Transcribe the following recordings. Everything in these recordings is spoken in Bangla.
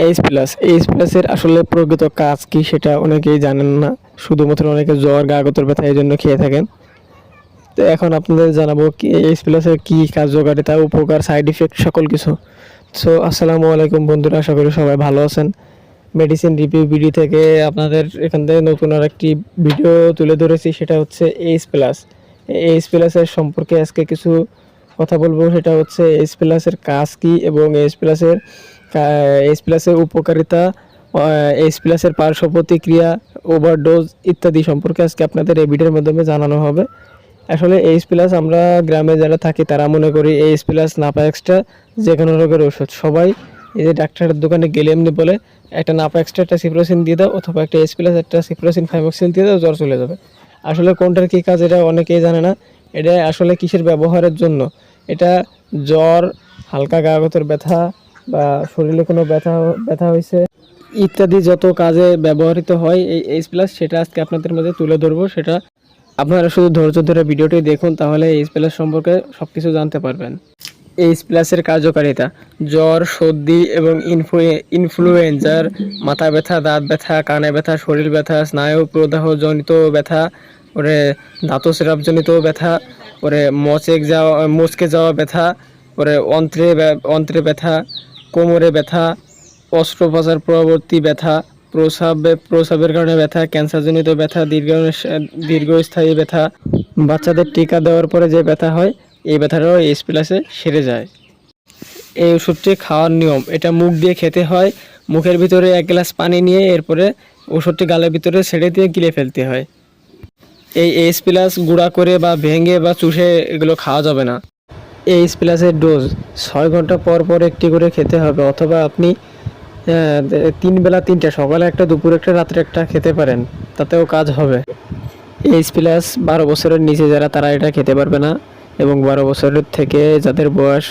এইচ প্লাসের আসলে প্রকৃত কাজ কি সেটা অনেকেই জানেন না, শুধুমাত্র অনেকে জ্বর গা গতর ব্যথা এই জন্য খেয়ে থাকেন। তো এখন আপনাদের জানাবো কি এইচ প্লাসের কি কার্যকারিতা, উপকার, সাইড ইফেক্ট সকল কিছু। সো আসসালামু আলাইকুম বন্ধুরা, আশা করি সবাই ভালো আছেন। মেডিসিন রিভিউ ভিডিও থেকে আপনাদের এখান থেকে নতুন আর একটি ভিডিও তুলে ধরেছি, সেটা হচ্ছে এইচ প্লাস। এইচ প্লাসের সম্পর্কে আজকে কিছু কথা বলবো। সেটা হচ্ছে এইচ প্লাসের কাজ কি এবং এইচ প্লাসের উপকারিতা, এইচ প্লাসের পার্শ্ব প্রতিক্রিয়া, ওভারডোজ ইত্যাদি সম্পর্কে আজকে আপনাদের এই ভিডিওর মাধ্যমে জানানো হবে। আসলে এইচ প্লাস আমরা গ্রামে যারা থাকি তারা মনে করি এইচ প্লাস নাপা এক্সট্রা যে কোনো রোগের ওষুধ। সবাই এই যে ডাক্তারের দোকানে গেলে এমনি বলে একটা নাপা এক্সট্রা একটা সিপ্রোসিন দিয়ে দাও, অথবা একটা এইচ প্লাস একটা সিপ্রোসিন 5-অক্সিল দিয়ে দাও, জ্বর চলে যাবে। আসলে কোনটার কী কাজ এটা অনেকেই জানে না। এটা আসলে কিসের ব্যবহারের জন্য? এটা জ্বর, হালকা গা গতর ব্যথা বা শরীরে কোনো ব্যথা ব্যথা হয়েছে ইত্যাদি যত কাজে ব্যবহৃত হয় এই এইচ প্লাস, সেটা আজকে আপনাদের মধ্যে তুলে ধরবো। সেটা আপনারা শুধু ধৈর্য ধরে ভিডিওটি দেখুন, তাহলে এইচ প্লাস সম্পর্কে সব কিছু জানতে পারবেন। এইচ প্লাসের কার্যকারিতা: জ্বর, সর্দি এবং ইনফ্লুয়েঞ্জার, মাথা ব্যথা, দাঁত ব্যথা, কানে ব্যথা, শরীর ব্যথা, স্নায়ু প্রদাহজনিত ব্যথা, ওরে ধাতুস্রাবজনিত ব্যথা, ওরে মচকে যাওয়া ব্যথা, ওরে অন্ত্রে ব্যথা, কোমরে ব্যথা, অস্ত্রোপচার পরবর্তী ব্যথা, প্রস্রাবের কারণে ব্যথা, ক্যান্সারজনিত ব্যথা, দীর্ঘস্থায়ী ব্যথা, বাচ্চাদের টিকা দেওয়ার পরে যে ব্যথা হয়, এই ব্যথাটাও এইচ প্লাসে সেরে যায়। এই ওষুধটি খাওয়ার নিয়ম: এটা মুখ দিয়ে খেতে হয়। মুখের ভিতরে 1 গ্লাস পানি নিয়ে এরপরে ওষুধটি গালের ভিতরে ছেড়ে দিয়ে গিলে ফেলতে হয়। এই এইচ প্লাস গুঁড়া করে বা ভেঙে বা চুষে এগুলো খাওয়া যাবে না। এইচ প্লাসের ডোজ 6 ঘন্টা পর পর একটি করে খেতে হবে, অথবা আপনি 3 বেলা 3টা, সকালে একটা, দুপুরে একটা, রাত্রে একটা খেতে পারেন, তাতেও কাজ হবে। এইচ প্লাস 12 বছরের নিচে যারা, তারা এটা খেতে পারবে না, এবং 12 বছরের থেকে যাদের বয়স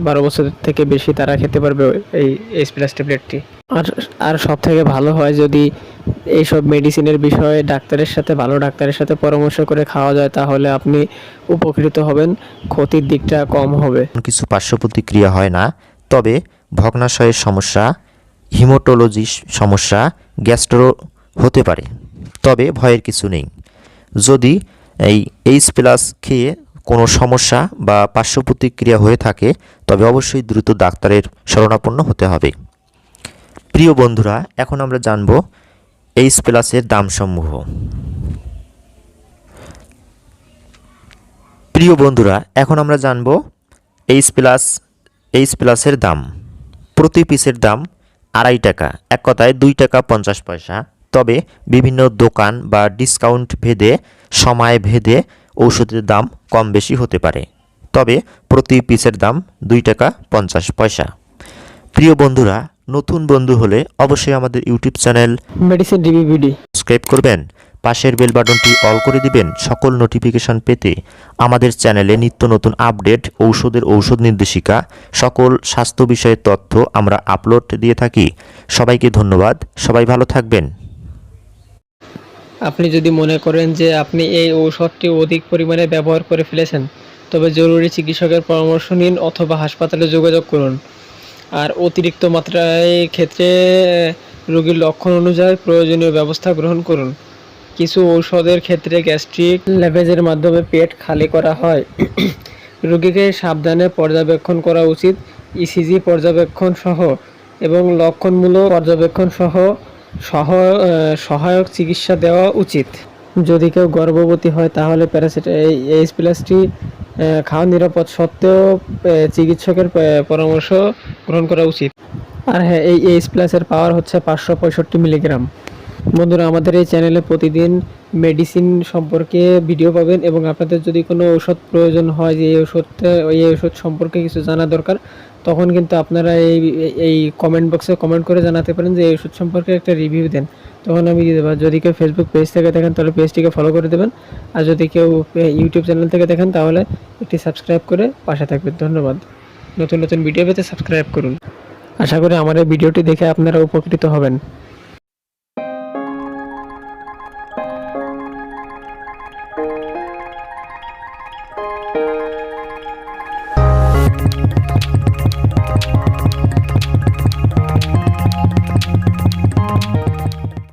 12 বছরের থেকে বেশি তারা খেতে পারবে এই এইচ প্লাস ট্যাবলেটটি। আর সব থেকে ভালো হয় যদি এইসব মেডিসিনের বিষয়ে ভালো ডাক্তারের সাথে পরামর্শ করে খাওয়া যায়, তাহলে আপনি উপকৃত হবেন, ক্ষতির দিকটা কম হবে। কিছু পার্শ্ব প্রতিক্রিয়া হয় না, তবে ভগ্নাশয়ের সমস্যা, হিমোটোলজি সমস্যা, গ্যাস্ট্রো হতে পারে, তবে ভয়ের কিছু নেই। যদি এই এইচ প্লাস খেয়ে কোনো সমস্যা বা পার্শ্ব প্রতিক্রিয়া হয়ে থাকে, তবে অবশ্যই দ্রুত ডাক্তারের শরণাপন্ন হতে হবে। প্রিয় বন্ধুরা, এখন আমরা জানব এইচ প্লাসের দামসমূহ। এইচ প্লাসের দাম। প্রতি পিসের দাম 2.5 টাকা, এক কথায় 2 টাকা 50 পয়সা। তবে বিভিন্ন দোকান বা ডিসকাউন্ট ভেদে, সময় ভেদে ঔষধের দাম কম বেশি হতে পারে, তবে প্রতি পিসের দাম 2 টাকা 50 পয়সা। প্রিয় বন্ধুরা, নতুন বন্ধু হলে অবশ্যই আমাদের YouTube channel medicine review video subscribe করবেন, পাশের বেল বাটনটি অল করে দিবেন সকল নোটিফিকেশন পেতে। আমাদের চ্যানেলে নিত্য নতুন আপডেট, ঔষধ নির্দেশিকা, সকল স্বাস্থ্য বিষয়ের তথ্য আমরা আপলোড দিয়ে থাকি। সবাইকে ধন্যবাদ, সবাই ভালো থাকবেন। আপনি যদি মনে করেন যে আপনি এই ঔষধটি অধিক পরিমাণে ব্যবহার করে ফেলেছেন, তবে জরুরি চিকিৎসকের পরামর্শ নিন অথবা হাসপাতালে যোগাযোগ করুন। আর অতিরিক্ত মাত্রায় ক্ষেত্রে রোগীর লক্ষণ অনুযায়ী প্রয়োজনীয় ব্যবস্থা গ্রহণ করুন। কিছু ঔষধের ক্ষেত্রে গ্যাস্ট্রিক ল্যাভেজের মাধ্যমে পেট খালি করা হয়। রোগীকে সাবধানে পর্যবেক্ষণ করা উচিত। ইসিজি পর্যবেক্ষণ সহ এবং লক্ষণমূলক পর্যবেক্ষণ সহ সহায়ক চিকিৎসা দেওয়া উচিত। যদি কেউ গর্ভবতী হয়, তাহলে এই এইচ প্লাসটি খাওয়া নিরাপদ সত্ত্বেও চিকিৎসকের পরামর্শ গ্রহণ করা উচিত। আর হ্যাঁ, এই এইচ প্লাসের পাওয়ার হচ্ছে 565 মিলিগ্রাম। বন্ধুরা, আমাদের এই চ্যানেলে প্রতিদিন মেডিসিন সম্পর্কে ভিডিও পাবেন, এবং আপনাদের যদি কোনো ঔষধ প্রয়োজন হয়, যে এই ওষুধ সম্পর্কে কিছু জানা দরকার, তখন কিন্তু আপনারা এই কমেন্ট বক্সে কমেন্ট করে জানাতে পারেন যে এই ওষুধ সম্পর্কে একটা রিভিউ দেন, তখন আমি দিয়ে দেবো। যদি কেউ ফেসবুক পেজ থেকে দেখেন, তাহলে পেজটিকে ফলো করে দেবেন, আর যদি কেউ ইউটিউব চ্যানেল থেকে দেখেন, তাহলে একটি সাবস্ক্রাইব করে পাশে থাকবেন। ধন্যবাদ। নতুন নতুন ভিডিও পেতে সাবস্ক্রাইব করুন। আশা করি আমার এই ভিডিওটি দেখে আপনারা উপকৃত হবেন।